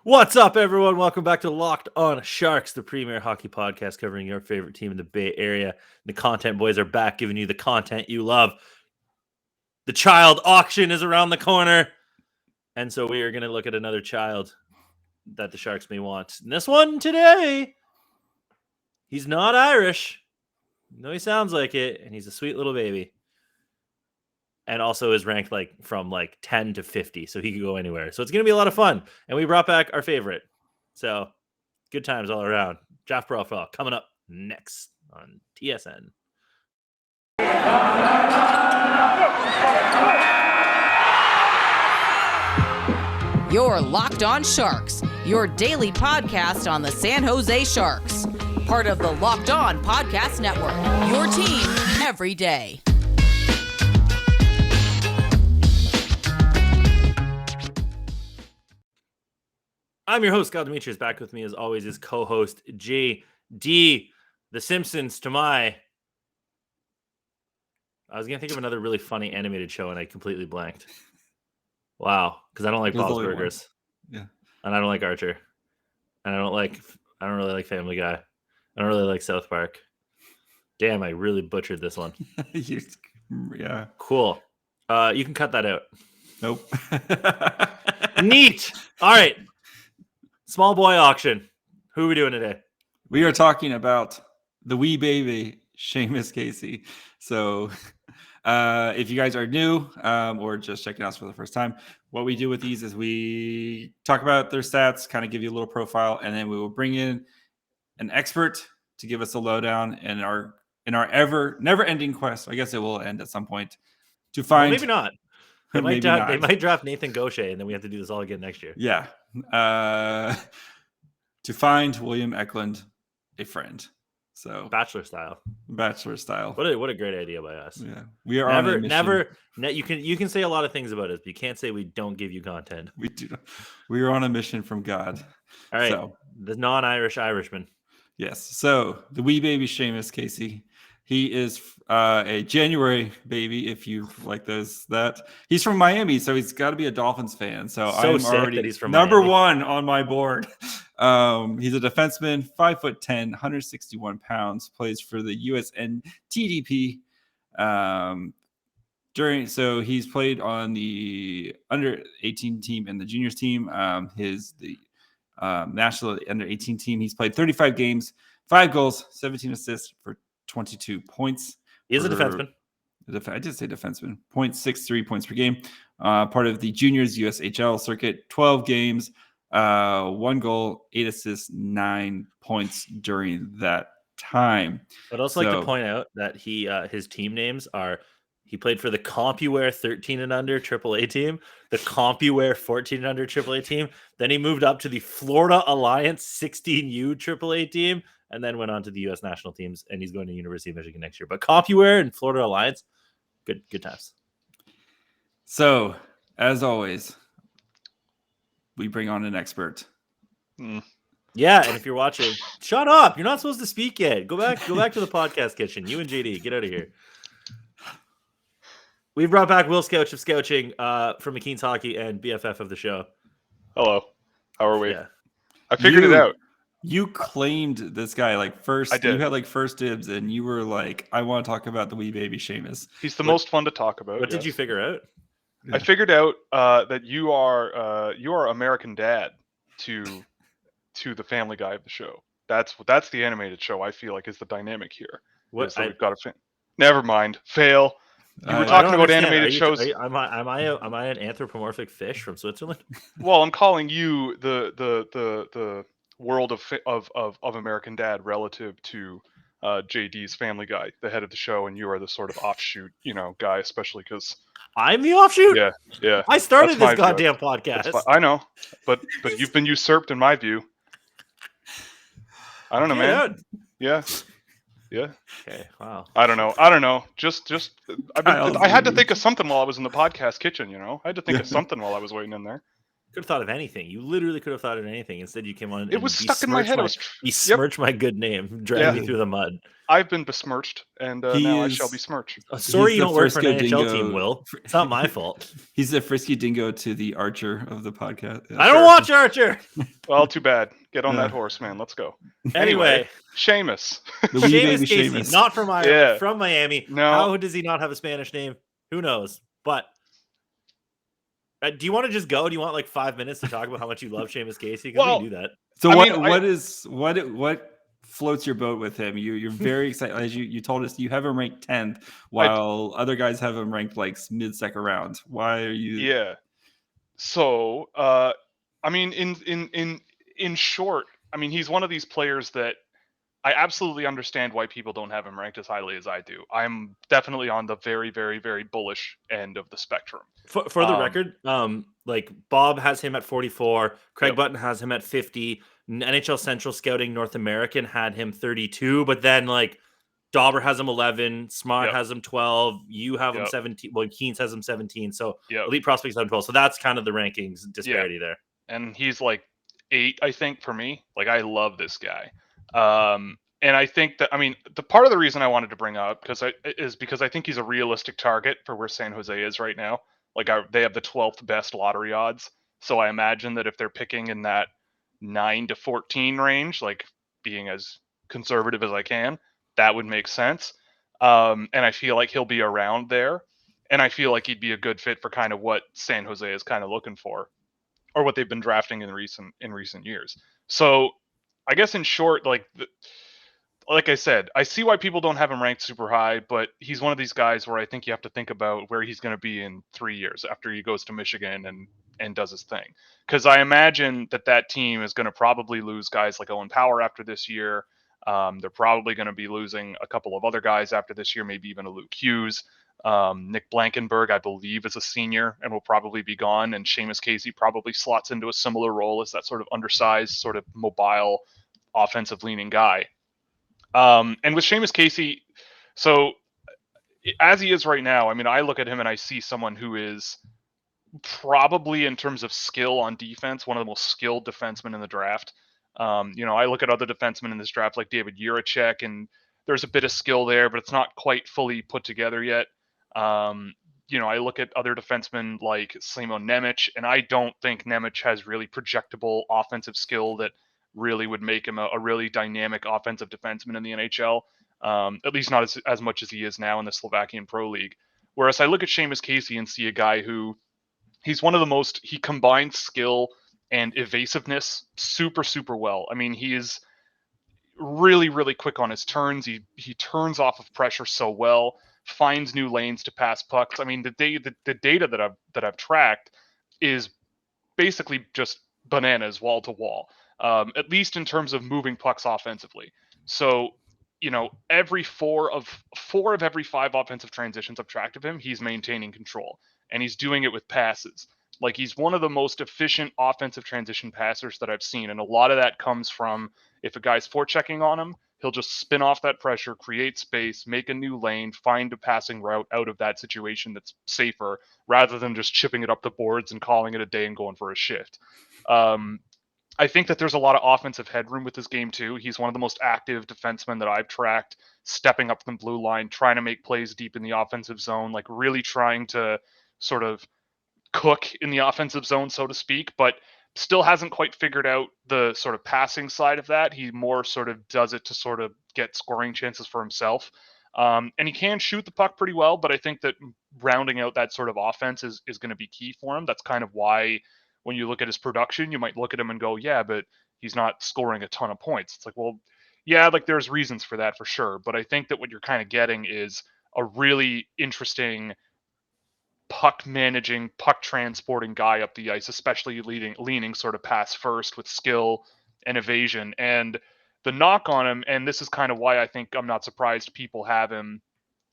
What's up, everyone? Welcome back to Locked On Sharks, the premier hockey podcast covering your favorite team in the Bay Area. The content boys are back, giving you the content you love. The child auction is around the corner, and so we are going to look at another child that the Sharks may want. And this one today, he's not Irish. No, he sounds like it, and he's a sweet little baby. And also is ranked from 10 to 50, so he could go anywhere. So it's going to be a lot of fun. And we brought back our favorite. So good times all around. Draft profile coming up next on TSN. You're Locked On Sharks, your daily podcast on the San Jose Sharks. Part of the Locked On Podcast Network, your team every day. I'm your host, Scott Demetrius. Back with me, as always, is co-host JD, The Simpsons to my... I was going to think of another really funny animated show, and I completely blanked. Wow, because I don't like Bob's Burgers. Yeah. And I don't like Archer. And I don't really like Family Guy. I don't really like South Park. Damn, I really butchered this one. Yeah. Cool. You can cut that out. Nope. Neat. All right. Small boy auction. Who are we doing today? We are talking about the wee baby, Seamus Casey. So if you guys are new or just checking us for the first time, what we do with these is we talk about their stats, kind of give you a little profile, and then we will bring in an expert to give us a lowdown in our never-ending quest. I guess it will end at some point to find. Well, maybe not. They might draft Nathan Gaucher, and then we have to do this all again next year. Yeah. To find William Eklund a friend. So Bachelor style. What a great idea by us. Yeah. We are you can say a lot of things about us, but you can't say we don't give you content. We do. We are on a mission from God. All right. So, the non-Irish Irishman. Yes. So the wee baby Seamus Casey. He is a January baby, if you like that. He's from Miami, so he's got to be a Dolphins fan. So I'm already he's from number Miami. one on my board. He's a defenseman, 5'10", 161 pounds, plays for the USNTDP. He's played on the under 18 team and the juniors team. The national under 18 team. He's played 35 games, 5 goals, 17 assists for 22 points. He is a defenseman. I did say defenseman. 0.63 points per game. Part of the juniors USHL circuit. 12 games, 1 goal, 8 assists, 9 points during that time. I'd also like to point out that his team names are. He played for the CompuWare 13 and under AAA team, the CompuWare 14 and under AAA team. Then he moved up to the Florida Alliance 16U AAA team, and then went on to the U.S. national teams, and he's going to University of Michigan next year. But CompuWare and Florida Alliance, good times. So, as always, we bring on an expert. Yeah, and if you're watching, shut up. You're not supposed to speak yet. Go back to the podcast kitchen. You and JD, get out of here. We brought back Will Scouch of Scouching from McKeen's Hockey and BFF of the show. Hello. How are we? Yeah. I figured it out. You claimed this guy first. I did. You had first dibs, and you were like, "I want to talk about the wee baby Seamus." He's the most fun to talk about. What did you figure out? I figured out that you are American Dad to the Family Guy of the show. That's the animated show. I feel like is the dynamic here. What? We've got a Never mind. Fail. You were talking about animated shows. Am I an anthropomorphic fish from Switzerland? Well, I'm calling you the world of American Dad relative to JD's Family Guy, the head of the show, and you are the sort of offshoot, guy, especially because I'm the offshoot. Yeah. I started this goddamn podcast. I know, but you've been usurped in my view. I don't know, man. Yeah. Okay. Wow. I don't know. Just I had to think of something while I was in the podcast kitchen. I had to think of something while I was waiting in there. Could have thought of anything. You literally could have thought of anything. Instead, you came on It and was stuck in my head. besmirched my good name, dragged me through the mud. I've been besmirched, and now I shall besmirch. Sorry, you don't work for an Frisco NHL team, Will. It's not my fault. He's the frisky dingo to the Archer of the podcast. I don't watch Archer. Well, too bad. Get on that horse, man. Let's go. Anyway, Seamus. Seamus Casey, not from Ireland, from Miami. No. How does he not have a Spanish name? Who knows? But do you want to just go? Do you want like 5 minutes to talk about how much you love Seamus Casey? Because we can do that. So what floats your boat with him? You're very excited. As you told us, you have him ranked 10th, while other guys have him ranked like mid-second round. Why are you? Yeah. So, I mean, in short, I mean, he's one of these players that I absolutely understand why people don't have him ranked as highly as I do. I'm definitely on the very, very, very bullish end of the spectrum. For the record, like Bob has him at 44, Craig Button has him at 50, NHL Central Scouting North American had him 32, but then like Dauber has him 11, Smart has him 12, you have him 17, well, Keynes has him 17, so Elite Prospects have him 12, so that's kind of the rankings disparity there. And he's like 8, I think, for me. Like, I love this guy. And I think that, I mean, the part of the reason I wanted to bring up is because I think he's a realistic target for where San Jose is right now. Like, they have the 12th best lottery odds. So I imagine that if they're picking in that 9 to 14 range, like being as conservative as I can, that would make sense. And I feel like he'll be around there. And I feel like he'd be a good fit for kind of what San Jose is kind of looking for, or what they've been drafting in recent years. So I guess in short, like I said, I see why people don't have him ranked super high, but he's one of these guys where I think you have to think about where he's going to be in 3 years after he goes to Michigan and does his thing. Because I imagine that team is going to probably lose guys like Owen Power after this year. They're probably going to be losing a couple of other guys after this year, maybe even a Luke Hughes. Nick Blankenberg, I believe, is a senior and will probably be gone. And Seamus Casey probably slots into a similar role as that sort of undersized, sort of mobile, offensive-leaning guy. And with Seamus Casey, so as he is right now, I mean, I look at him and I see someone who is probably, in terms of skill on defense, one of the most skilled defensemen in the draft. I look at other defensemen in this draft like David Jiricek, and there's a bit of skill there, but it's not quite fully put together yet. I look at other defensemen like Slimo Nemec, and I don't think Nemec has really projectable offensive skill that really would make him a really dynamic offensive defenseman in the NHL, at least not as much as he is now in the Slovakian Pro League. Whereas I look at Seamus Casey and see a guy who, he's one of the most, he combines skill and evasiveness super, super well. I mean, he is really, really quick on his turns. He turns off of pressure so well, finds new lanes to pass pucks. I mean, the data that I've tracked is basically just bananas wall to wall. At least in terms of moving pucks offensively. So, every four of every 5 offensive transitions I've tracked of him, he's maintaining control, and he's doing it with passes. Like, he's one of the most efficient offensive transition passers that I've seen. And a lot of that comes from, if a guy's forechecking on him, he'll just spin off that pressure, create space, make a new lane, find a passing route out of that situation that's safer, rather than just chipping it up the boards and calling it a day and going for a shift. I think that there's a lot of offensive headroom with this game too. He's one of the most active defensemen that I've tracked, stepping up the blue line, trying to make plays deep in the offensive zone, like really trying to sort of cook in the offensive zone, so to speak, but still hasn't quite figured out the sort of passing side of that. He more sort of does it to sort of get scoring chances for himself. And he can shoot the puck pretty well, but I think that rounding out that sort of offense is going to be key for him. That's kind of why when you look at his production, you might look at him and go, yeah, but he's not scoring a ton of points. It's like, well, yeah, like there's reasons for that for sure. But I think that what you're kind of getting is a really interesting puck managing, puck transporting guy up the ice, especially leaning sort of pass first with skill and evasion. And the knock on him, and this is kind of why I think I'm not surprised people have him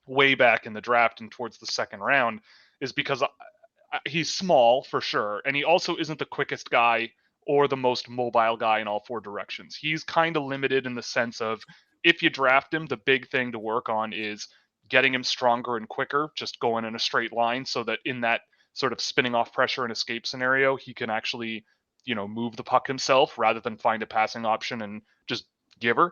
way back in the draft and towards the second round, is because he's small for sure, and he also isn't the quickest guy or the most mobile guy in all 4 directions. He's kind of limited in the sense of, if you draft him, the big thing to work on is getting him stronger and quicker, just going in a straight line, so that in that sort of spinning off pressure and escape scenario, he can actually, move the puck himself rather than find a passing option and just give her.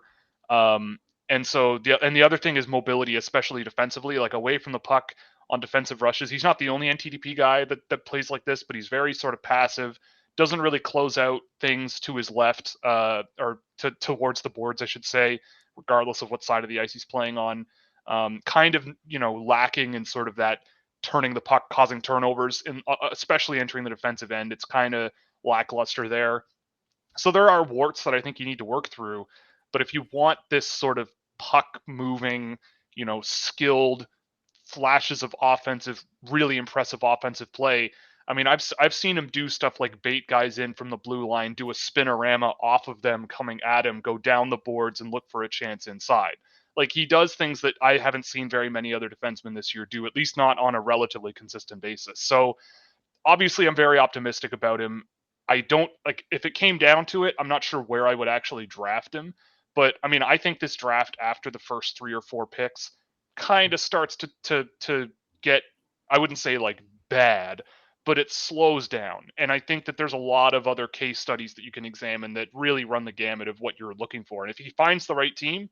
And so the other thing is mobility, especially defensively, like away from the puck on defensive rushes. He's not the only NTDP guy that plays like this, but he's very sort of passive, doesn't really close out things to his left or towards the boards, I should say, regardless of what side of the ice he's playing on. Kind of, lacking in sort of that turning the puck, causing turnovers, especially entering the defensive end. It's kind of lackluster there. So there are warts that I think you need to work through. But if you want this sort of puck moving, skilled flashes of offensive, really impressive offensive play, I mean, I've seen him do stuff like bait guys in from the blue line, do a spinorama off of them coming at him, go down the boards and look for a chance inside. Like, he does things that I haven't seen very many other defensemen this year do, at least not on a relatively consistent basis. So obviously I'm very optimistic about him. I don't, like, if it came down to it, I'm not sure where I would actually draft him. But I mean, I think this draft after the first 3 or 4 picks kind of starts to get, I wouldn't say like bad, but it slows down. And I think that there's a lot of other case studies that you can examine that really run the gamut of what you're looking for. And if he finds the right team,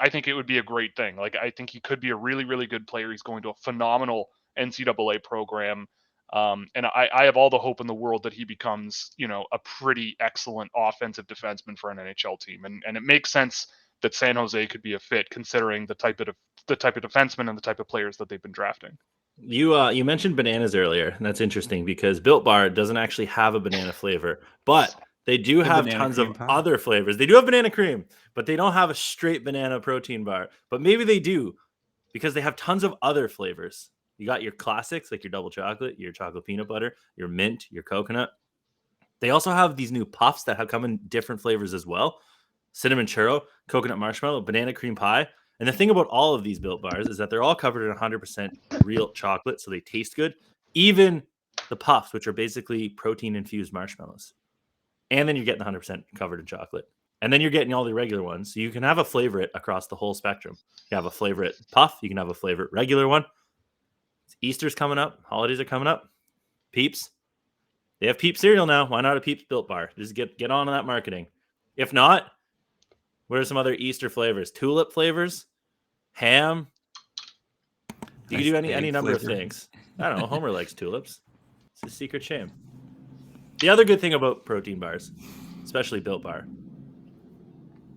I think it would be a great thing. Like, I think he could be a really, really good player. He's going to a phenomenal NCAA program. And I have all the hope in the world that he becomes, a pretty excellent offensive defenseman for an NHL team. And it makes sense that San Jose could be a fit, considering the type of defenseman and the type of players that they've been drafting. You mentioned bananas earlier, and that's interesting because Built Bar doesn't actually have a banana flavor, but they do have tons of other flavors. They do have banana cream, but they don't have a straight banana protein bar. But maybe they do, because they have tons of other flavors. You got your classics, like your double chocolate, your chocolate peanut butter, your mint, your coconut. They also have these new puffs that have come in different flavors as well. Cinnamon churro, coconut marshmallow, banana cream pie. And the thing about all of these Built Bars is that they're all covered in 100% real chocolate, so they taste good. Even the puffs, which are basically protein-infused marshmallows. And then you're getting 100% covered in chocolate. And then you're getting all the regular ones. So you can have a favorite across the whole spectrum. You can have a favorite puff. You can have a favorite regular one. Easter's coming up. Holidays are coming up. Peeps. They have Peeps cereal now. Why not a Peeps Built Bar? Just get on that marketing. If not, what are some other Easter flavors? Tulip flavors? Ham? You can do any number of things. I don't know. Homer likes tulips. It's a secret shame. The other good thing about protein bars, especially Built Bar,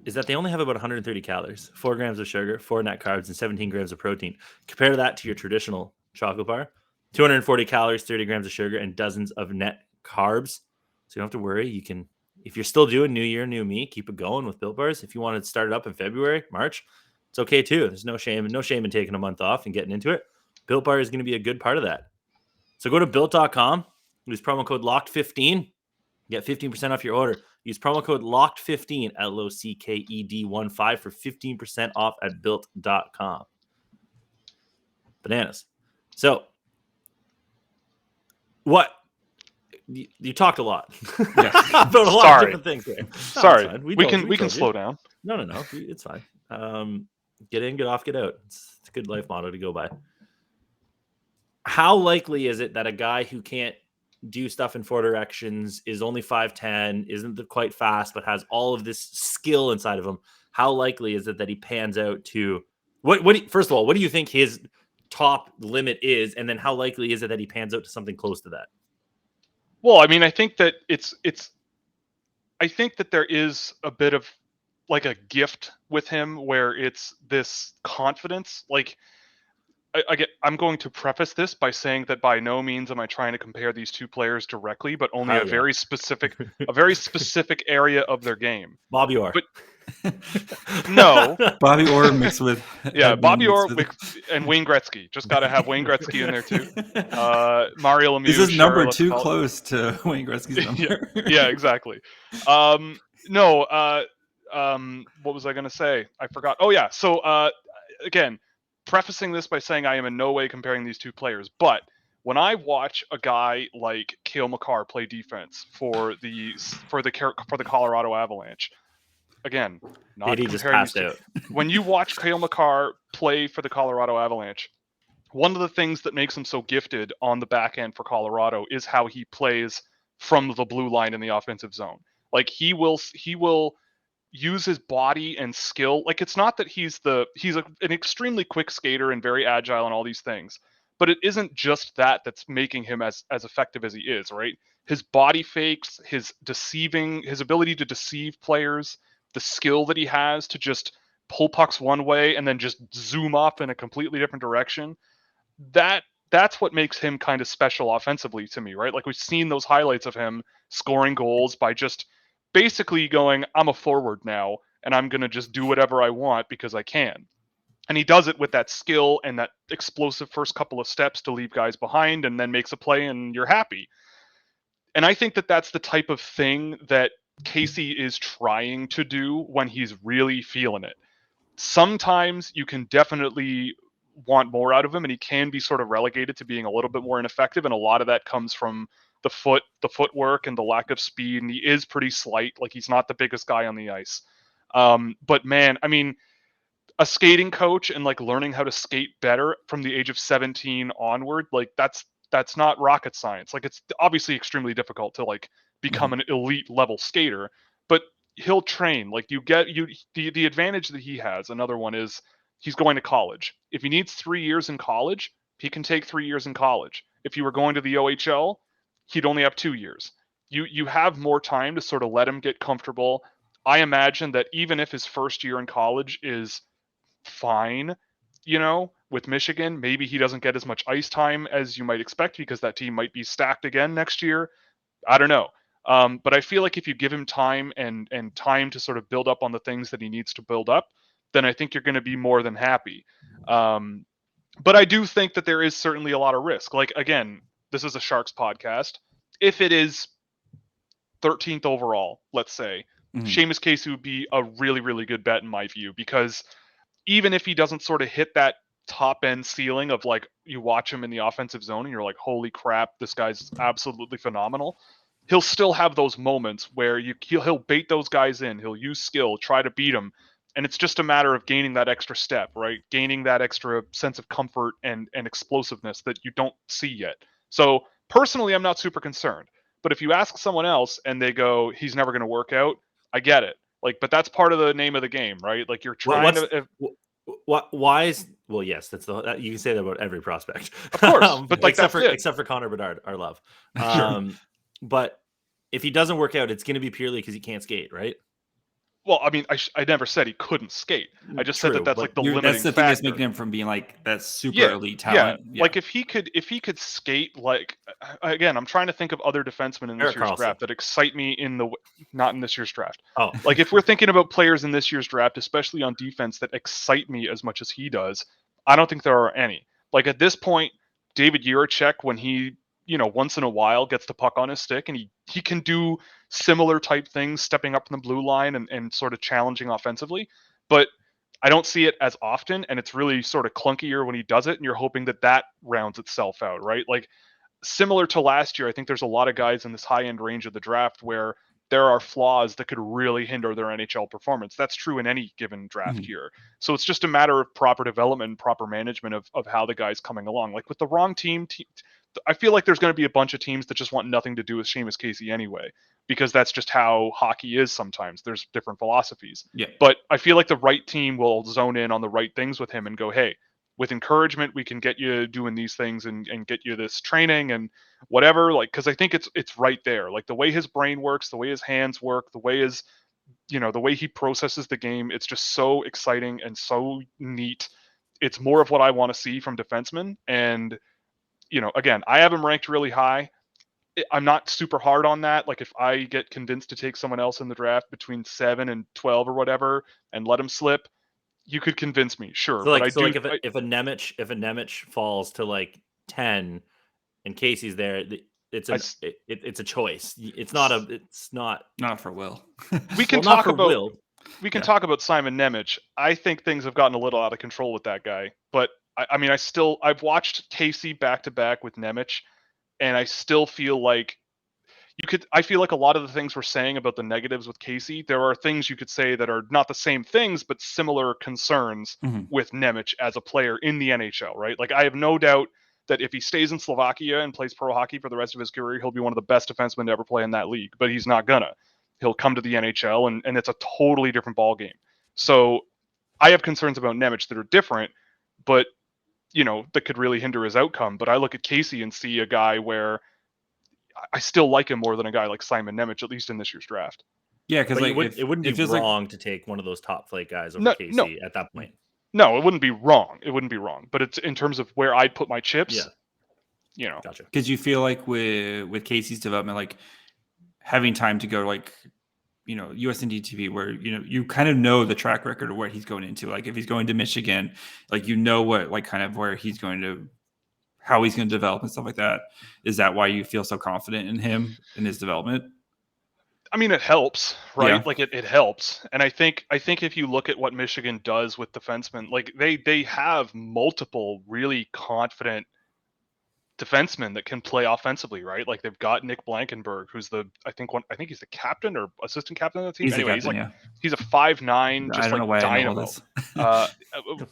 is that they only have about 130 calories, 4 grams of sugar, 4 net carbs, and 17 grams of protein. Compare that to your traditional chocolate bar. 240 calories, 30 grams of sugar, and dozens of net carbs. So you don't have to worry. You can, if you're still doing New Year, New Me, keep it going with Built Bars. If you want to start it up in February, March, it's okay too. There's no shame in taking a month off and getting into it. Built Bar is going to be a good part of that. So go to built.com, use promo code LOCKED15, get 15% off your order. Use promo code LOCKED15 at LOCKED15 for 15% off at built.com. Bananas. So, what? You talked a lot. Yes. About a lot of different things there. No, Sorry. We can slow down. No. It's fine. Get in, get off, get out. It's a good life motto to go by. How likely is it that a guy who can't do stuff in 4 directions, is only 5'10", isn't quite fast, but has all of this skill inside of him, how likely is it that he pans out to first of all, what do you think his top limit is, and then how likely is it that he pans out to something close to that? Well, I mean, I think that I think that there is a bit of like a gift with him where it's this confidence. Like, I'm going to preface this by saying that by no means am I trying to compare these two players directly, but only very specific area of their game. Bobby Orr. But no. Bobby Orr mixed with Bobby Orr and Wayne Gretzky. Just got to have Wayne Gretzky in there too. Mario Lemieux. This is number 2 close to Wayne Gretzky's number. yeah, exactly. No. What was I going to say? I forgot. Oh yeah. So again, prefacing this by saying I am in no way comparing these two players, but when I watch a guy like Cale Makar play defense for the Colorado Avalanche, again, not he just passed out. When you watch Cale Makar play for the Colorado Avalanche, one of the things that makes him so gifted on the back end for Colorado is how he plays from the blue line in the offensive zone. Like he will use his body and skill. Like it's not that he's an extremely quick skater and very agile and all these things, but it isn't just that that's making him as effective as he is, right? His body fakes, his ability to deceive players, the skill that he has to just pull pucks one way and then just zoom off in a completely different direction. That's what makes him kind of special offensively to me, right? Like we've seen those highlights of him scoring goals by just basically going, I'm a forward now, and I'm going to just do whatever I want because I can. And he does it with that skill and that explosive first couple of steps to leave guys behind and then makes a play and you're happy. And I think that that's the type of thing that Casey is trying to do when he's really feeling it. Sometimes you can definitely want more out of him and he can be sort of relegated to being a little bit more ineffective, and a lot of that comes from the footwork and the lack of speed, and he is pretty slight. Like he's not the biggest guy on the ice. But man, I mean, a skating coach and like learning how to skate better from the age of 17 onward, like that's not rocket science. Like it's obviously extremely difficult to like become an elite level skater, but he'll train. Like the advantage that he has, another one is he's going to college. If he needs 3 years in college, he can take 3 years in college. If you were going to the OHL, he'd only have 2 years. You have more time to sort of let him get comfortable. I imagine that even if his first year in college is fine, with Michigan, maybe he doesn't get as much ice time as you might expect because that team might be stacked again next year. I don't know. But I feel like if you give him time and time to sort of build up on the things that he needs to build up, then I think you're going to be more than happy. But I do think that there is certainly a lot of risk. Like, again, this is a Sharks podcast. If it is 13th overall, let's say, Seamus Casey would be a really, really good bet in my view, because even if he doesn't sort of hit that top end ceiling of like you watch him in the offensive zone and you're like, holy crap, this guy's absolutely phenomenal, he'll still have those moments where he'll bait those guys in, he'll use skill, try to beat them. And it's just a matter of gaining that extra step, right? Gaining that extra sense of comfort and explosiveness that you don't see yet. So personally, I'm not super concerned. But if you ask someone else and they go, he's never going to work out, I get it. Like, but that's part of the name of the game, right? Like you're trying why is yes, that's you can say that about every prospect, of course, but like except for Connor Bedard, our love. But if he doesn't work out, it's going to be purely because he can't skate, right? Well, I mean, I never said he couldn't skate. I just said that's like the limiting factor. That's the thing that's making him from being like that super elite talent. Yeah. Like if he could skate, like, again, I'm trying to think of other defensemen in this year's draft that excite me not in this year's draft. Oh, like if we're thinking about players in this year's draft, especially on defense, that excite me as much as he does, I don't think there are any. Like at this point, David Jiricek, when he, once in a while gets the puck on his stick and he can do similar type things, stepping up from the blue line and sort of challenging offensively, but I don't see it as often, and it's really sort of clunkier when he does it, and you're hoping that rounds itself out, right? Like similar to last year, I think there's a lot of guys in this high-end range of the draft where there are flaws that could really hinder their NHL performance. That's true in any given draft year. So it's just a matter of proper development, proper management of how the guy's coming along. Like with the wrong team, I feel like there's going to be a bunch of teams that just want nothing to do with Seamus Casey anyway, because that's just how hockey is sometimes. There's different philosophies. Yeah. But I feel like the right team will zone in on the right things with him and go, hey, with encouragement, we can get you doing these things and get you this training and whatever. Like, because I think it's right there. Like the way his brain works, the way his hands work, the way the way he processes the game, it's just so exciting and so neat. It's more of what I want to see from defensemen. And, again, I have him ranked really high. I'm not super hard on that. Like if I get convinced to take someone else in the draft between 7 and 12 or whatever and let him slip, you could convince me, sure. So if a Nemec falls to like 10 and Casey's there, it's a choice. It's not for Will. We can talk about Simon Nemec. I think things have gotten a little out of control with that guy, but I've watched Casey back to back with Nemec, and I still feel like I feel like a lot of the things we're saying about the negatives with Casey, there are things you could say that are not the same things, but similar concerns with Nemec as a player in the NHL, right? Like, I have no doubt that if he stays in Slovakia and plays pro hockey for the rest of his career, he'll be one of the best defensemen to ever play in that league, but he's not gonna. He'll come to the NHL and it's a totally different ballgame. So I have concerns about Nemec that are different, but, that could really hinder his outcome. But I look at Casey and see a guy where I still like him more than a guy like Simon Nemec, at least in this year's draft. Yeah, because But like it wouldn't be it feels wrong to take one of those top flight guys over No, Casey at that point. No, it wouldn't be wrong. It wouldn't be wrong. But it's in terms of where I'd put my chips. Yeah. Gotcha. Because you feel like with Casey's development, like having time to go like, USNTDP, where you kind of know the track record of where he's going into. Like if he's going to Michigan, like what like kind of where he's going to, how he's going to develop and stuff like that. Is that why you feel so confident in him in his development? I mean, it helps, right? Yeah. Like it helps. And I think if you look at what Michigan does with defensemen, like they have multiple really confident defensemen that can play offensively, right? Like they've got Nick Blankenberg, who's I think he's the captain or assistant captain of the team. He's captain, he's a 5'9", just I don't know why dynamo. I know all this.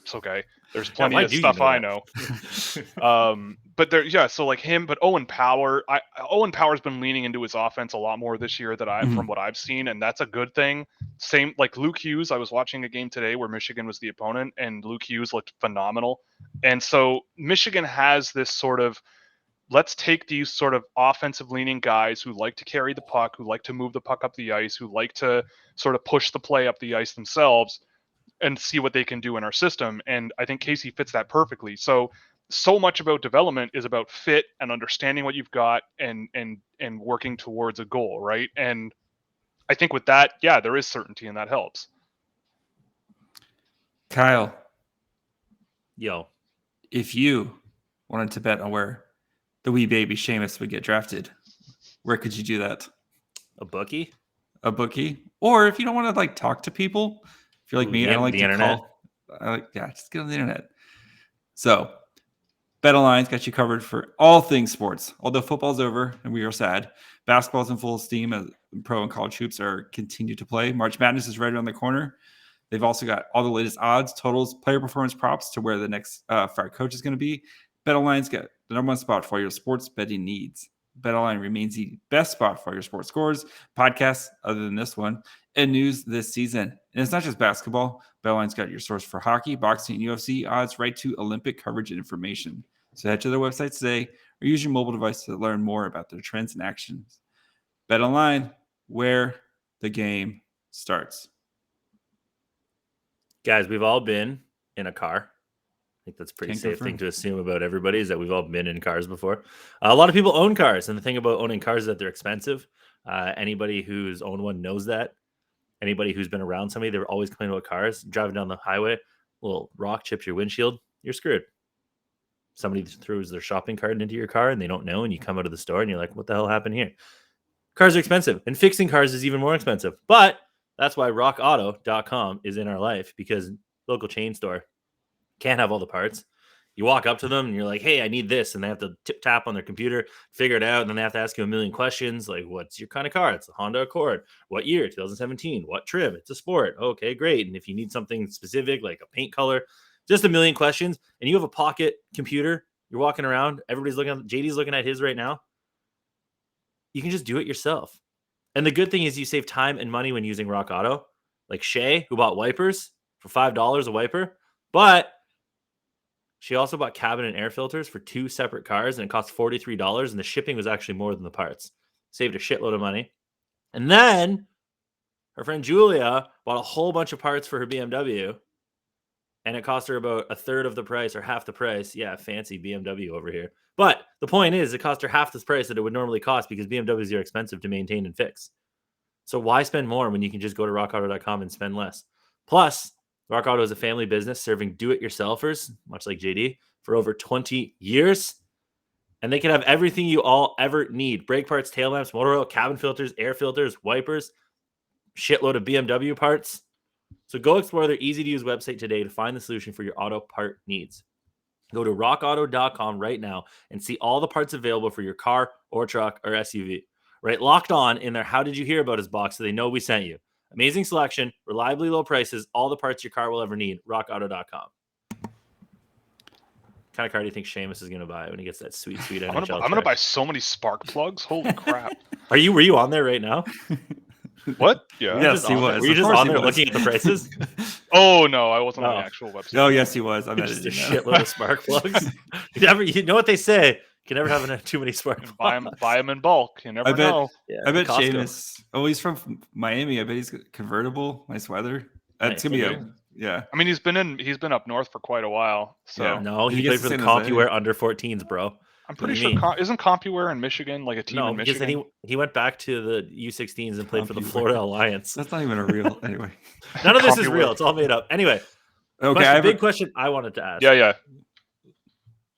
It's okay. There's plenty why of do you stuff know I that? know. But so like him, but Owen Power, Owen Power's been leaning into his offense a lot more this year from what I've seen, and that's a good thing. Same like Luke Hughes. I was watching a game today where Michigan was the opponent, and Luke Hughes looked phenomenal. And so Michigan has this sort of, let's take these sort of offensive leaning guys who like to carry the puck, who like to move the puck up the ice, who like to sort of push the play up the ice themselves, and see what they can do in our system. And I think Casey fits that perfectly. So much about development is about fit and understanding what you've got and working towards a goal, right? And I think with that, yeah, there is certainty and that helps. Kyle, Yo, if you wanted to bet on where the wee baby Sheamus would get drafted, where could you do that? a bookie? A bookie? Or if you don't want to like talk to people, if you're like me, I don't like the to internet. Just get on the internet. So BetOnline's got you covered for all things sports. Although football's over and we are sad, basketball's in full steam as pro and college hoops are continue to play. March Madness is right around the corner. They've also got all the latest odds, totals, player performance props to where the next frat coach is going to be. BetOnline's got the number one spot for your sports betting needs. BetOnline remains the best spot for your sports scores, podcasts, other than this one, and news this season. And it's not just basketball. BetOnline's got your source for hockey, boxing, and UFC odds right to Olympic coverage and information. So head to their website today or use your mobile device to learn more about their trends and actions. BetOnline, where the game starts. Guys, we've all been in a car. I think that's a pretty Can't safe confirm. thing to assume about everybody, is that we've all been in cars before. A lot of people own cars, and the thing about owning cars is that they're expensive. Anybody who's owned one knows that. Anybody who's been around somebody, they're always complaining about cars. Driving down the highway, a little rock chips your windshield, you're screwed. Somebody throws their shopping cart into your car and they don't know, and you come out of the store and you're like, what the hell happened here? Cars are expensive, and fixing cars is even more expensive. But that's why rockauto.com is in our life, because local chain store can't have all the parts. You walk up to them and you're like, hey, I need this. And they have to tap on their computer, figure it out. And then they have to ask you a million questions. Like, what's your kind of car? It's a Honda Accord. What year? 2017. What trim? It's a sport. Okay, great. And if you need something specific, like a paint color, just a million questions. And you have a pocket computer. You're walking around. Everybody's looking at, JD's looking at his right now. You can just do it yourself. And the good thing is you save time and money when using Rock Auto. Like Shay, who bought wipers for $5 a wiper. But she also bought cabin and air filters for 2 separate cars, and it cost $43, and the shipping was actually more than the parts. Saved a shitload of money. And then her friend Julia bought a whole bunch of parts for her BMW, and it cost her about a third of the price or half the price. Yeah, fancy BMW over here. But the point is, it cost her half the price that it would normally cost, because BMWs are expensive to maintain and fix. So why spend more when you can just go to rockauto.com and spend less? Plus, Rock Auto is a family business serving do-it-yourselfers, much like JD, for over 20 years. And they can have everything you all ever need. Brake parts, tail lamps, motor oil, cabin filters, air filters, wipers, shitload of BMW parts. So go explore their easy-to-use website today to find the solution for your auto part needs. Go to rockauto.com right now and see all the parts available for your car or truck or SUV. Write Locked On in their How Did You Hear About Us box so they know we sent you. Amazing selection, reliably low prices, all the parts your car will ever need. RockAuto.com. What kind of car do you think Seamus is going to buy when he gets that sweet NHL I'm gonna buy so many spark plugs. Holy crap! Were you on there right now? What? Yeah. Yes, he was. Were you Of just course on he there was. looking at the prices? Oh no, I wasn't on No. the actual website. Oh, yes, he was. I'm Just a editing that. shitload of spark plugs. You know what they say? You can never have too many spark And plugs. buy them in bulk. You never I bet. know. Yeah, I bet Costco. Seamus. Oh, he's from Miami. I bet he's convertible. Nice weather. That's Nice. gonna be yeah. I mean, he's been up north for quite a while. So Yeah. No, He he gets played to for the San Jose. CompuWare under 14s, bro. I'm What pretty do sure you mean? isn't CompuWare in Michigan like a team No, in because Michigan? then he went back to the U16s and played for the CompuWare. Florida Alliance. That's not even a real. Anyway. None of this is CompuWare. real. It's all made up. Anyway, Okay. big question I wanted to ask. Yeah.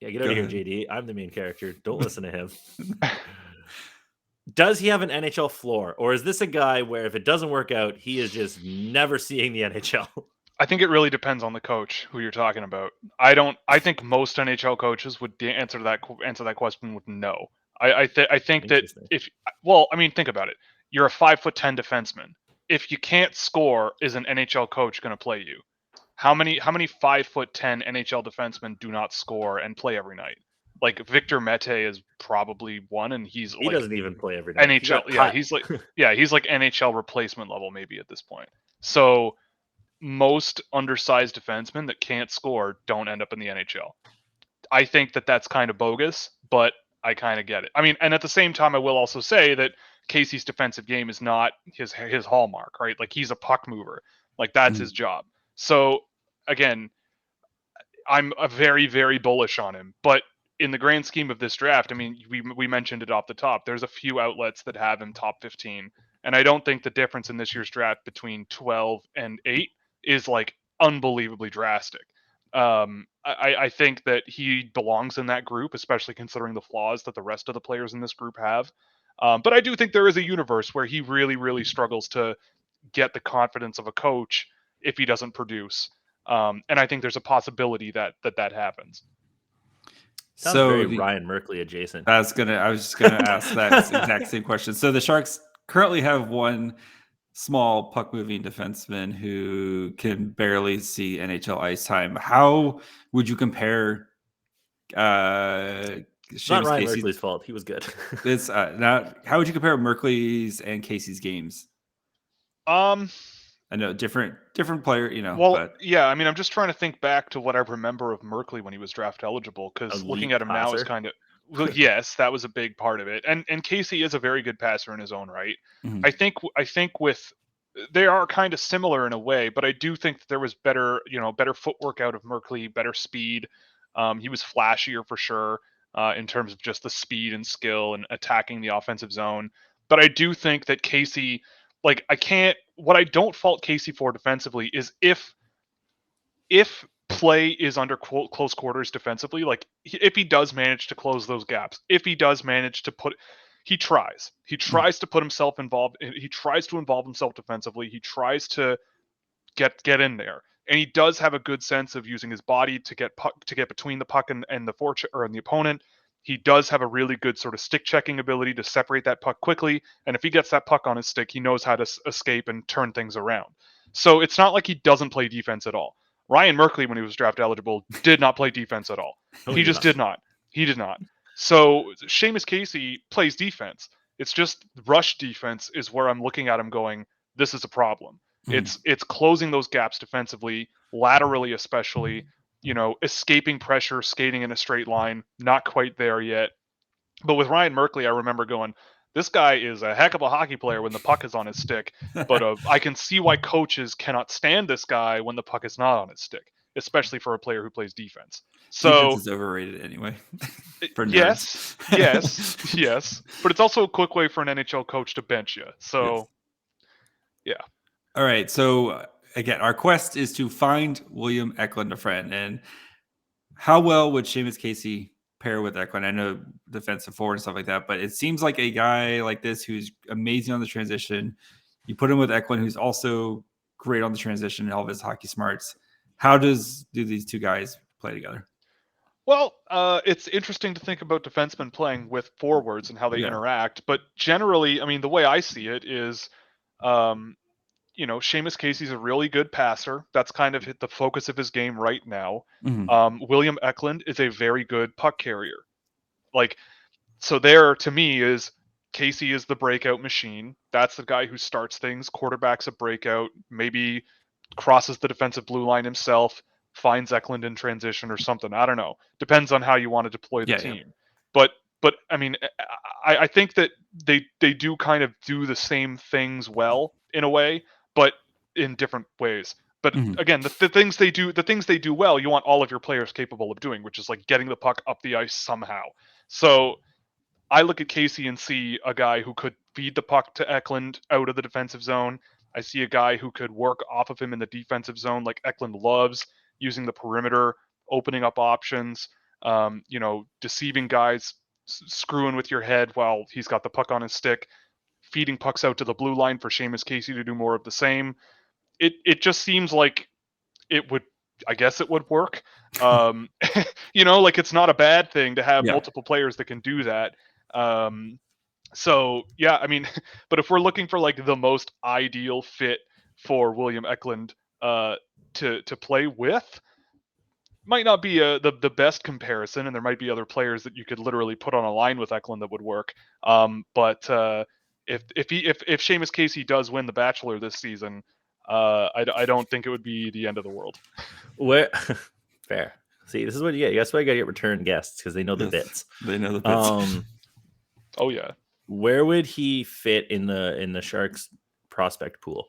Yeah, get Go out of here, ahead. JD. I'm the main character. Don't listen to him. Does he have an NHL floor, or is this a guy where if it doesn't work out, he is just never seeing the NHL? I think it really depends on the coach who you're talking about. I think most NHL coaches would answer that question with no. I think that Interesting. think about it. You're a 5'10" defenseman. If you can't score, is an NHL coach going to play you? How many 5'10" NHL defensemen do not score and play every night? Like Victor Mete is probably one, and he doesn't even play every night. He got NHL. Yeah, cut. he's like NHL replacement level maybe at this point. So most undersized defensemen that can't score don't end up in the NHL. I think that that's kind of bogus, but I kind of get it. I mean, and at the same time, I will also say that Casey's defensive game is not his hallmark, right? Like he's a puck mover, like that's his job. So again, I'm a very, very bullish on him. But in the grand scheme of this draft, I mean, we mentioned it off the top. There's a few outlets that have him top 15, and I don't think the difference in this year's draft between 12 and 8 is like unbelievably drastic. I think that he belongs in that group, especially considering the flaws that the rest of the players in this group have. But I do think there is a universe where he really, really struggles to get the confidence of a coach if he doesn't produce. And I think there's a possibility that happens. Sounds very Ryan Merkley adjacent. I was just gonna ask that exact same question. So the Sharks currently have one small puck moving defenseman who can barely see NHL ice time. How would you compare It's not Ryan Casey's, Merkley's fault. He was good. It's not. How would you compare Merkley's and Casey's games? I know different player, Well, but yeah, I mean, I'm just trying to think back to what I remember of Merkley when he was draft eligible, because looking at him now is kind of, well, yes, that was a big part of it. And Casey is a very good passer in his own right. Mhm. I think with they are kind of similar in a way, but I do think that there was better footwork out of Merkley, better speed. He was flashier for sure in terms of just the speed and skill and attacking the offensive zone. But I do think that Casey, like, what I don't fault Casey for defensively is if play is under close quarters defensively, like if he does manage to close those gaps, if he does manage to he tries to put himself involved, he tries to involve himself defensively, he tries to get in there, and he does have a good sense of using his body to get between the puck and the opponent. He does have a really good sort of stick checking ability to separate that puck quickly, and if he gets that puck on his stick, he knows how to escape and turn things around. So it's not like he doesn't play defense at all. Ryan Merkley, when he was draft eligible, did not play defense at all. He just did not. He did not. So Seamus Casey plays defense. It's just rush defense is where I'm looking at him going, this is a problem. Mm-hmm. It's closing those gaps defensively, laterally especially, escaping pressure, skating in a straight line, not quite there yet. But with Ryan Merkley, I remember going, this guy is a heck of a hockey player when the puck is on his stick, but I can see why coaches cannot stand this guy when the puck is not on his stick, especially for a player who plays defense. So defense is overrated anyway. yes, but it's also a quick way for an NHL coach to bench you. So, yes. Yeah. All right. So again, our quest is to find William Eklund a friend, and how well would Seamus Casey pair with Eklund? I know defensive forward and stuff like that, but it seems like a guy like this who's amazing on the transition. You put him with Eklund, who's also great on the transition and all of his hockey smarts. How do these two guys play together? Well, it's interesting to think about defensemen playing with forwards and how they interact. But generally, I mean, the way I see it is, Seamus Casey's a really good passer. That's kind of the focus of his game right now. William Eklund is a very good puck carrier. Like, so there to me is Casey is the breakout machine. That's the guy who starts things, quarterbacks a breakout, maybe crosses the defensive blue line himself, finds Eklund in transition or something. I don't know. Depends on how you want to deploy the team. But I mean, I think that they do kind of do the same things well in a way, but in different ways. But again, the things they do well, you want all of your players capable of doing, which is like getting the puck up the ice somehow. So I look at Casey and see a guy who could feed the puck to Eklund out of the defensive zone. I see a guy who could work off of him in the defensive zone, like Eklund loves, using the perimeter, opening up options, deceiving guys, screwing with your head while he's got the puck on his stick, feeding pucks out to the blue line for Seamus Casey to do more of the same. It just seems like it would. I guess it would work. Like it's not a bad thing to have multiple players that can do that. So yeah, I mean, but if we're looking for like the most ideal fit for William Eklund to play with, might not be the best comparison, and there might be other players that you could literally put on a line with Eklund that would work. But if Seamus Casey does win the Bachelor this season, I don't think it would be the end of the world. Where fair. See, this is what you get. That's why you got to get return guests because they know the bits. They know the bits. Oh yeah. Where would he fit in the Sharks prospect pool?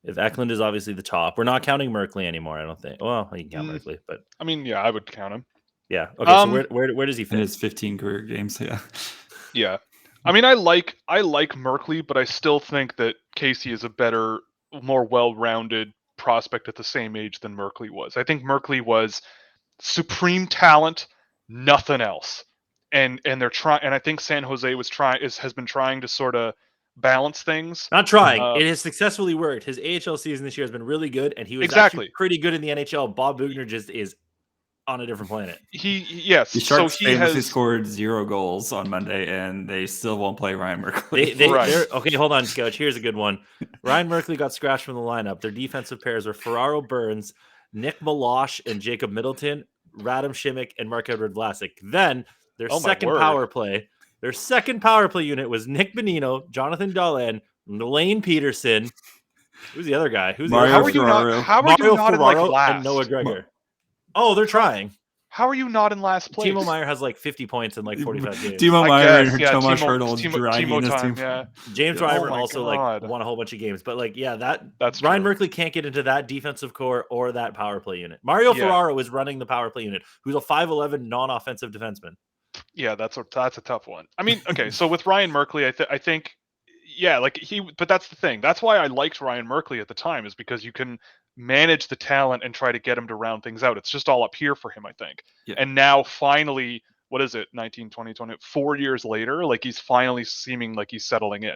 If Eklund is obviously the top, we're not counting Merkley anymore. I don't think. Well, you can count Merkley, but I mean, yeah, I would count him. Yeah. Okay. So where does he fit? In his 15 career games. Yeah. Yeah. I mean, I like Merkley, but I still think that Casey is a better, more well-rounded prospect at the same age than Merkley was. I think Merkley was supreme talent, nothing else. And they're trying, and I think San Jose has been trying to sort of balance things. Not trying. It has successfully worked. His AHL season this year has been really good, and he was actually pretty good in the NHL. Bob Bugner just is on a different planet. The Sharks famously scored 0 goals on Monday, and they still won't play Ryan Merkley. Okay, hold on, Scouch. Here's a good one. Ryan Merkley got scratched from the lineup. Their defensive pairs were Ferraro Burns, Nick Malosh, and Jacob Middleton, Radim Shimmick, and Mark-Edward Vlasic. Then their second power play unit was Nick Bonino, Jonathan Dahlan, Lane Peterson. Who's the other guy? How are you not in like last? And Noah Gregor. Oh, they're trying. How are you not in last place? Timo Meier has like 50 points in like 45 games. Timo Meier and Tomas Hertl dragging this team. Yeah. James Reimer also like won a whole bunch of games, but like that's Ryan Merkley can't get into that defensive core or that power play unit. Mario Ferraro is running the power play unit, who's a 5'11" non-offensive defenseman. Yeah, that's a tough one. I mean, okay, so with Ryan Merkley, I think, but that's the thing. That's why I liked Ryan Merkley at the time, is because you can manage the talent and try to get him to round things out. It's just all up here for him, I think. Yeah. And now finally, what is it, 19, 20, 20, 4 years later, like he's finally seeming like he's settling in.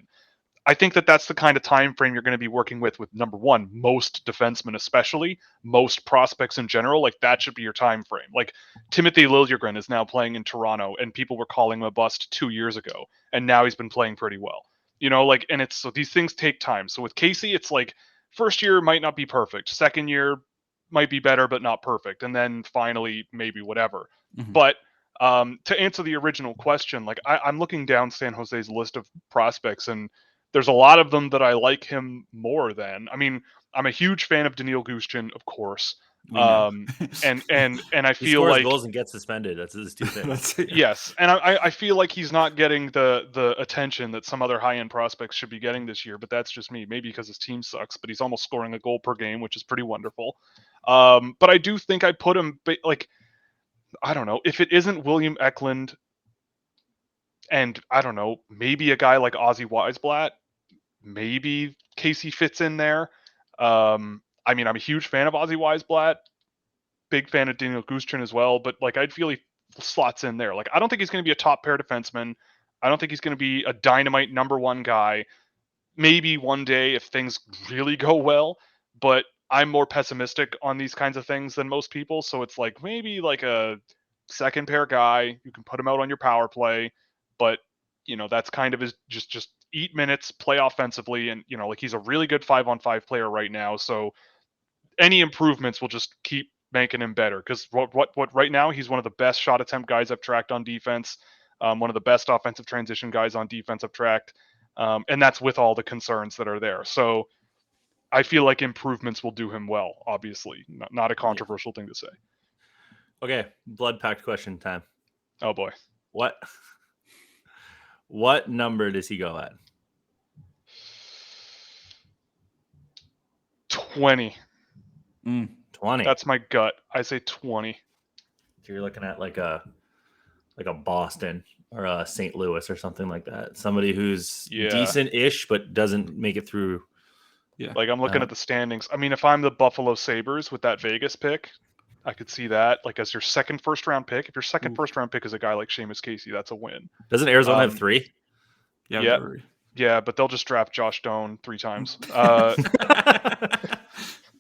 I think that that's the kind of time frame you're going to be working with number one, most defensemen, especially most prospects in general. Like that should be your time frame. Like Timothy Liljegren is now playing in Toronto, and people were calling him a bust 2 years ago, and now he's been playing pretty well. And it's so these things take time. So with Casey, it's like first year might not be perfect, second year might be better but not perfect, and then finally maybe whatever. But to answer the original question, like I'm looking down San Jose's list of prospects, and there's a lot of them that I like him more than. I mean, I'm a huge fan of Daniil Gushchin, of course. And I feel like goals and gets suspended. That's his two things. Yes, and I feel like he's not getting the attention that some other high end prospects should be getting this year. But that's just me. Maybe because his team sucks. But he's almost scoring a goal per game, which is pretty wonderful. But I do think I put him like, I don't know, if it isn't William Eklund, and I don't know, maybe a guy like Ozzy Weisblatt, maybe Casey fits in there. I mean, I'm a huge fan of Ozzy Weisblatt, big fan of Daniil Gushchin as well, but like I'd feel he slots in there. Like I don't think he's going to be a top pair defenseman. I don't think he's going to be a dynamite number one guy. Maybe one day if things really go well, but I'm more pessimistic on these kinds of things than most people. So it's like maybe like a second pair guy. You can put him out on your power play, but that's kind of his just eat minutes, play offensively, and like he's a really good 5-on-5 player right now. So any improvements will just keep making him better, because what right now he's one of the best shot attempt guys I've tracked on defense, one of the best offensive transition guys on defense I've tracked, and that's with all the concerns that are there. So I feel like improvements will do him well. Obviously, not a controversial thing to say. Okay, blood pact question time. Oh boy, what number does he go at? 20. 20. That's my gut. I say 20. So you're looking at like a Boston or a St. Louis or something like that. Somebody who's decent-ish but doesn't make it through. Yeah. Like I'm looking at the standings. I mean, if I'm the Buffalo Sabres with that Vegas pick, I could see that. Like as your second first-round pick, if your second first-round pick is a guy like Seamus Casey, that's a win. Doesn't Arizona have 3? Yeah, but they'll just draft Josh Doan 3 times.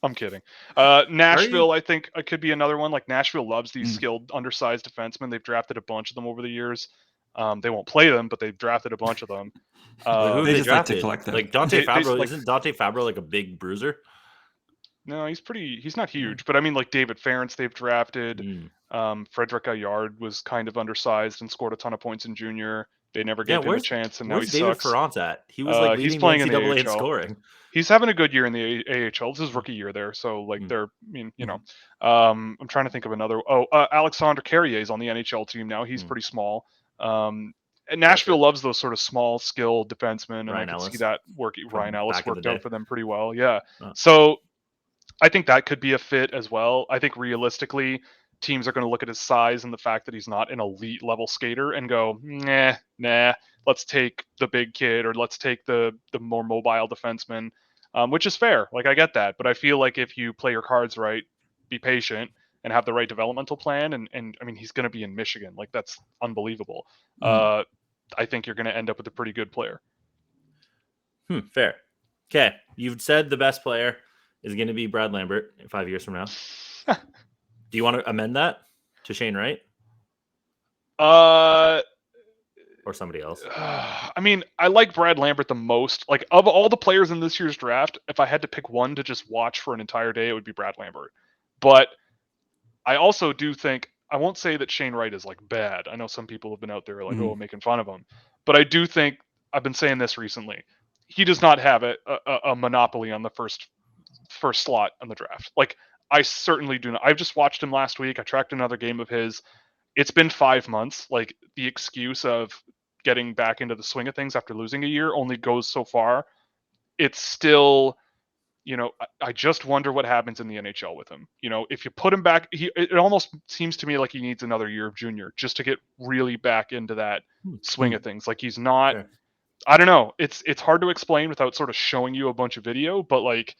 I'm kidding. Nashville, I think, could be another one. Like Nashville loves these skilled, undersized defensemen. They've drafted a bunch of them over the years. They won't play them, but they've drafted a bunch of them. Who they they just drafted? like to collect them. Like Dante Fabro. Isn't Dante Fabro like a big bruiser? No, he's not huge. But I mean, like David Ferentz, they've drafted. Frederick Gaillard was kind of undersized and scored a ton of points in junior. They never gave him a chance, and now he David sucks. Ferentz at? He was like leading playing the NCAA in in scoring. He's having a good year in the AHL. This is rookie year there, so like I'm trying to think of another. Alexandre Carrier is on the NHL team now. He's pretty small. And Nashville loves those sort of small, skilled defensemen, and Ryan I can Ellis see that working. Ryan Ellis worked out for them pretty well. Yeah. Oh. So I think that could be a fit as well. I think realistically, teams are going to look at his size and the fact that he's not an elite level skater and go, nah, let's take the big kid, or let's take the more mobile defenseman, which is fair. Like I get that, but I feel like if you play your cards right, be patient, and have the right developmental plan, and I mean, he's going to be in Michigan. Like that's unbelievable. I think you're going to end up with a pretty good player. Fair. Okay, you've said the best player is going to be Brad Lambert 5 years from now. Do you want to amend that to Shane Wright? Or somebody else? I mean, I like Brad Lambert the most. Like, of all the players in this year's draft, if I had to pick one to just watch for an entire day, it would be Brad Lambert. But I also do think, I won't say that Shane Wright is, like, bad. I know some people have been out there, like, making fun of him. But I do think, I've been saying this recently, he does not have a monopoly on the first slot on the draft. Like, I certainly do not. I've just watched him last week. I tracked another game of his. It's been 5 months. Like, the excuse of getting back into the swing of things after losing a year only goes so far. It's still, I just wonder what happens in the NHL with him. If you put him back, it almost seems to me like he needs another year of junior just to get really back into that swing of things. Like, he's not, I don't know. It's hard to explain without sort of showing you a bunch of video, but like,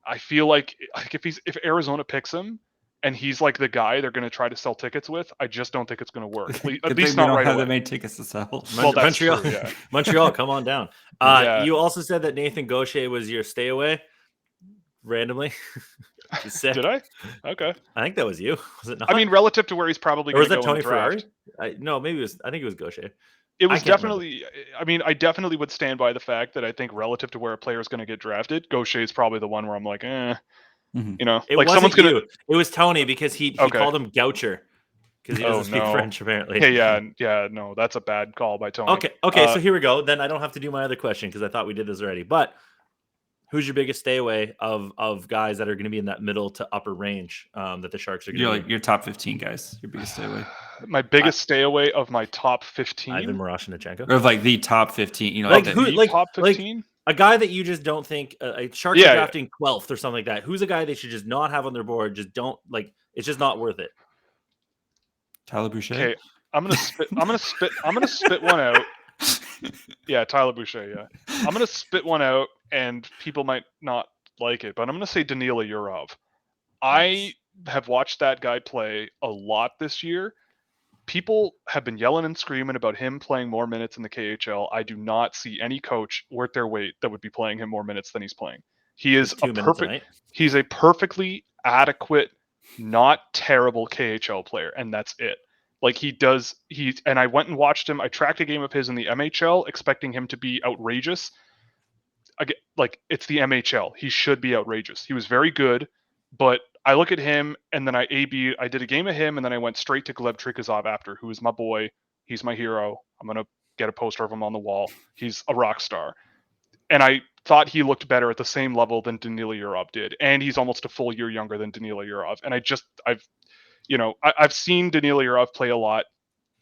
I feel like if Arizona picks him and he's like the guy they're going to try to sell tickets with, I just don't think it's going to work. At least not right away. They made tickets to sell. Well, that's Montreal, true, yeah. Montreal, come on down. You also said that Nathan Gaucher was your stay away randomly. Did I? Okay. I think that was you. Was it not? I mean, relative to where he's probably going to go Tony in the draft. Ferrari? No, maybe it was. I think it was Gaucher. It was definitely. Remember. I mean, I definitely would stand by the fact that I think relative to where a player is going to get drafted, Gaucher is probably the one where I'm like, It like wasn't someone's going to. It was Tony because he called him Goucher because he doesn't speak French apparently. Yeah, no, that's a bad call by Tony. Okay, so here we go. Then I don't have to do my other question because I thought we did this already. But who's your biggest stay away of guys that are going to be in that middle to upper range that the Sharks are going to like your top 15 guys, your biggest stay away? My biggest stay away of my top 15? Ivan Miroshnichenko. Or of like the top 15, top 15? A guy that you just don't think Sharks are drafting 12th or something like that. Who's a guy they should just not have on their board? Just don't like. It's just not worth it. Tyler Boucher. Okay, I'm gonna spit one out. Yeah, Tyler Boucher. Yeah, I'm gonna spit one out, and people might not like it, but I'm gonna say Danila Yurov. I have watched that guy play a lot this year. People have been yelling and screaming about him playing more minutes in the KHL. I do not see any coach worth their weight that would be playing him more minutes than he's playing. He is he's a perfectly adequate not terrible KHL player, and that's it. Like and I went and watched him. I tracked a game of his in the MHL, expecting him to be outrageous. Again, like, it's the MHL. He should be outrageous. He was very good, but I look at him and then I did a game of him and then I went straight to Gleb Trikazov after, who is my boy. He's my hero. I'm going to get a poster of him on the wall. He's a rock star. And I thought he looked better at the same level than Danila Yurov did. And he's almost a full year younger than Danila Yurov. And I've seen Danila Yurov play a lot.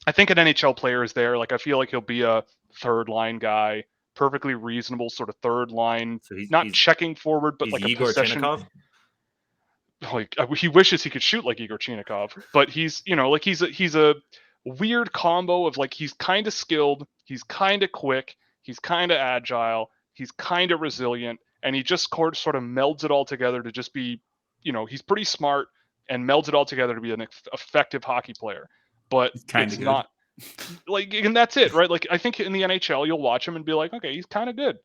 I think an NHL player is there. Like, I feel like he'll be a third line guy. Perfectly reasonable sort of third line, so he's checking forward, but like a Igor possession. Chinikov? Like, he wishes he could shoot like Igor Chinikov, but he's a weird combo of, like, he's kind of skilled, he's kind of quick, he's kind of agile, he's kind of resilient, and he just sort of melds it all together to just be, he's pretty smart and melds it all together to be an effective hockey player. But it's not. Like, and that's it, right? Like, I think in the NHL, you'll watch him and be like, okay, he's kind of good.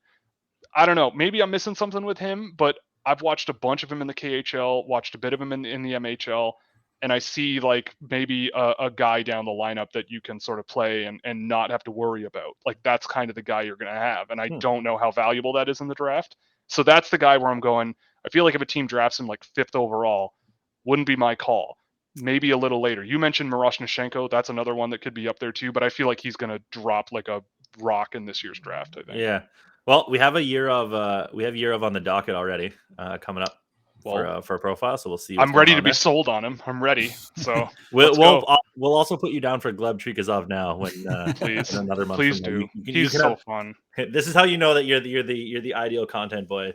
I don't know. Maybe I'm missing something with him, but I've watched a bunch of him in the KHL, watched a bit of him in the MHL, and I see, like, maybe a guy down the lineup that you can sort of play and not have to worry about. Like, that's kind of the guy you're going to have. And I don't know how valuable that is in the draft. So that's the guy where I'm going. I feel like if a team drafts him like 5th overall, wouldn't be my call. Maybe a little later. You mentioned Miroshnichenko. That's another one that could be up there too, but I feel like he's going to drop like a rock in this year's draft, I think. Yeah. Well, we have year of on the docket already coming up for a profile, so we'll see. I'm ready to be sold on him. I'm ready. So we'll also put you down for Gleb Trikazov now when please, in another month. Please do. He's so fun. This is how you know that you're the ideal content boy.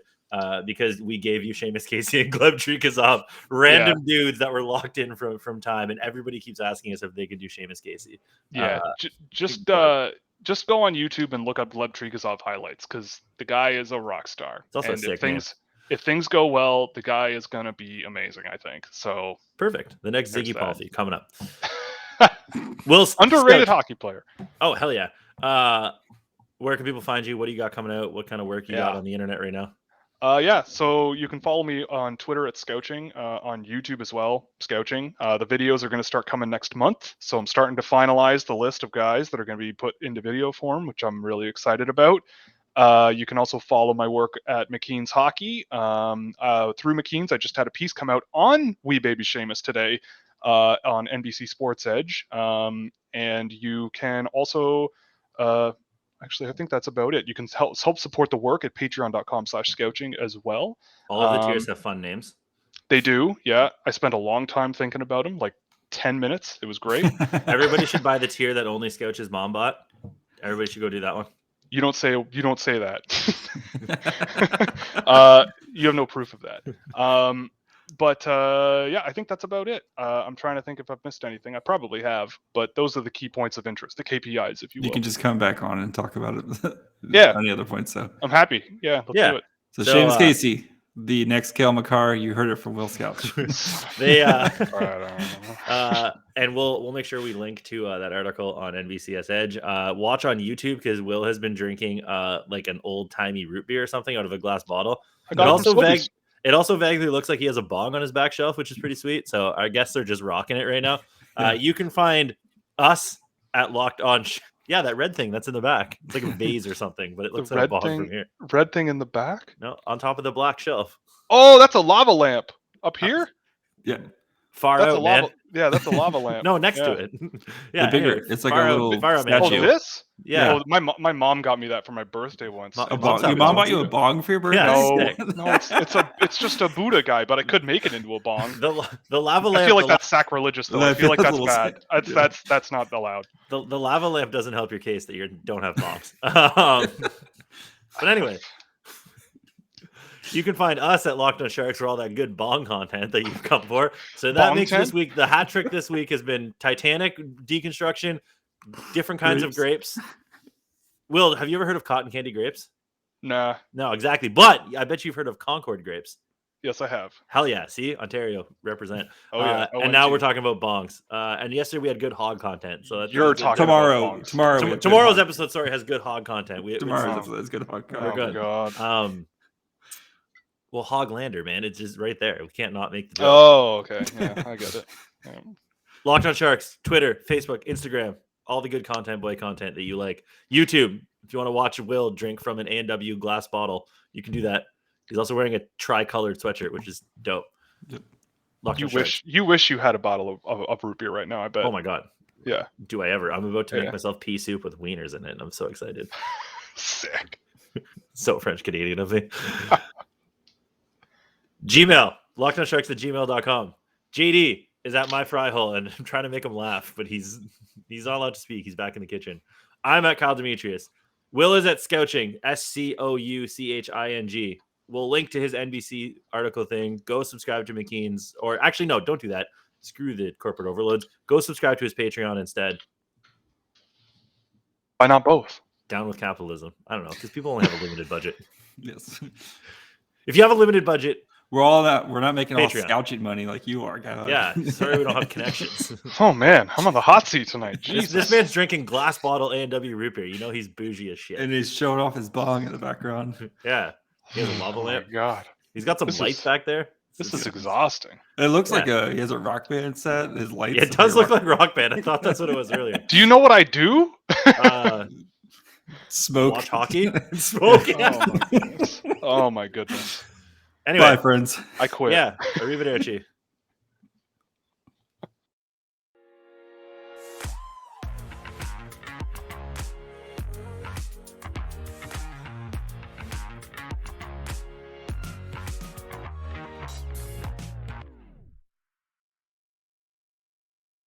Because we gave you Seamus Casey and Gleb Trikazov, random dudes that were locked in from time, and everybody keeps asking us if they could do Seamus Casey. Yeah, just go on YouTube and look up Gleb Trikazov highlights, because the guy is a rock star. It's also and if things go well, the guy is going to be amazing, I think. So perfect. The next Ziggy Palfy coming up. Underrated hockey player. Oh, hell yeah. Where can people find you? What do you got coming out? What kind of work you got on the internet right now? So you can follow me on Twitter at Scouching, on YouTube as well, Scouching. The videos are going to start coming next month, so I'm starting to finalize the list of guys that are going to be put into video form, which I'm really excited about. You can also follow my work at McKeen's Hockey. Through McKeen's, I just had a piece come out on Wee Baby Sheamus today on NBC Sports Edge. And you can also... actually, I think that's about it. You can help support the work at patreon.com/scouching as well. All of the tiers have fun names. They do, yeah. I spent a long time thinking about them, like 10 minutes. It was great. Everybody should buy the tier that only Scouch's mom bought. Everybody should go do that one. You don't say that. You have no proof of that. But I think that's about it. I'm trying to think if I've missed anything. I probably have, but those are the key points of interest, the KPIs, if you will. You can just come back on and talk about it. Yeah. Any other points, so. I'm happy. Yeah, let's do it. So Seamus Casey, the next Cale Makar, you heard it from Will Scouch. And we'll make sure we link to that article on NBCS Edge. Watch on YouTube, because Will has been drinking like an old-timey root beer or something out of a glass bottle. It also vaguely looks like he has a bong on his back shelf, which is pretty sweet. So I guess they're just rocking it right now. You can find us at Locked On. That red thing that's in the back. It's like a vase or something, but it looks like a bong from here. Red thing in the back? No, on top of the black shelf. Oh, that's a lava lamp up here? Yeah. That's man. Yeah, that's a lava lamp. No, next to it. Yeah, bigger. It's like a little statue. Oh, this? Yeah. Oh, my mom got me that for my birthday once. Your mom bought you a bong for your birthday? No, it's just a Buddha guy, but I could make it into a bong. The lava lamp. I feel like that's sacrilegious, though. I feel like that's bad. That's not allowed. The lava lamp doesn't help your case that you don't have bongs. But anyway. You can find us at Locked On Sharks for all that good bong content that you've come for. So that bong makes 10? this week, the hat trick this week has been Titanic deconstruction, different kinds of grapes. Will, have you ever heard of cotton candy grapes? Nah. No, exactly. But I bet you've heard of Concord grapes. Yes, I have. Hell yeah. See, Ontario represent. Oh, yeah. And now we're talking about bongs. And yesterday we had good hog content. So you're talking tomorrow. Tomorrow's episode, has good hog content. Tomorrow's episode has good hog content. We're good. Oh, God. Well, Hoglander, man, it's just right there. We can't not make the joke. Oh, okay. Yeah, I get it. Yeah. Locked on Sharks, Twitter, Facebook, Instagram, all the good content, boy content that you like. YouTube, if you want to watch Will drink from an A&W glass bottle, you can do that. He's also wearing a tri-colored sweatshirt, which is dope. Yep. Locked You on Sharks. wish you had a bottle of root beer right now. I bet. Oh my god, Yeah. do I ever? I'm about to make Yeah. myself pea soup with wieners in it, and I'm so excited. Sick. So French Canadian of me. Gmail, lockedonsharks@gmail.com. JD is at my fry hole, and I'm trying to make him laugh, but he's not allowed to speak. He's back in the kitchen. I'm at Kyle Demetrius. Will is at Scouching, SCOUCHING. We'll link to his NBC article thing. Go subscribe to McKeen's, or actually, no, don't do that. Screw the corporate overloads. Go subscribe to his Patreon instead. Why not both? Down with capitalism. I don't know, because people only have a limited budget. Yes. If you have a limited budget, We're not making all Patreon. scouching money like you are, guys. yeah, sorry we don't have connections. Oh man, I'm on the hot seat tonight. This, Jesus. this man's drinking glass bottle A&W root beer. You know he's bougie as shit. And he's showing off his bong in the background. Yeah. He has a lava Oh my lamp. god. He's got some This lights is- back there. This is exhausting. It looks like Yeah. he has a rock band set. His lights. Yeah, it does look like Rock Band. I thought that's what it was earlier. Do you know what I do? smoke. Watch hockey. Smoke. Oh my goodness. Oh my goodness. Anyway, Bye, friends. I quit. yeah. Arrivederci.